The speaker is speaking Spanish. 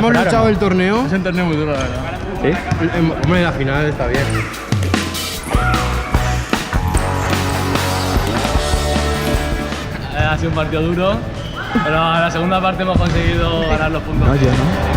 hemos mejorar, luchado ¿o no? el torneo. Es un torneo muy duro, la verdad. ¿Sí? Hombre, la final está bien. Ha sido un partido duro, pero en la segunda parte hemos conseguido ganar los puntos. No, yo no.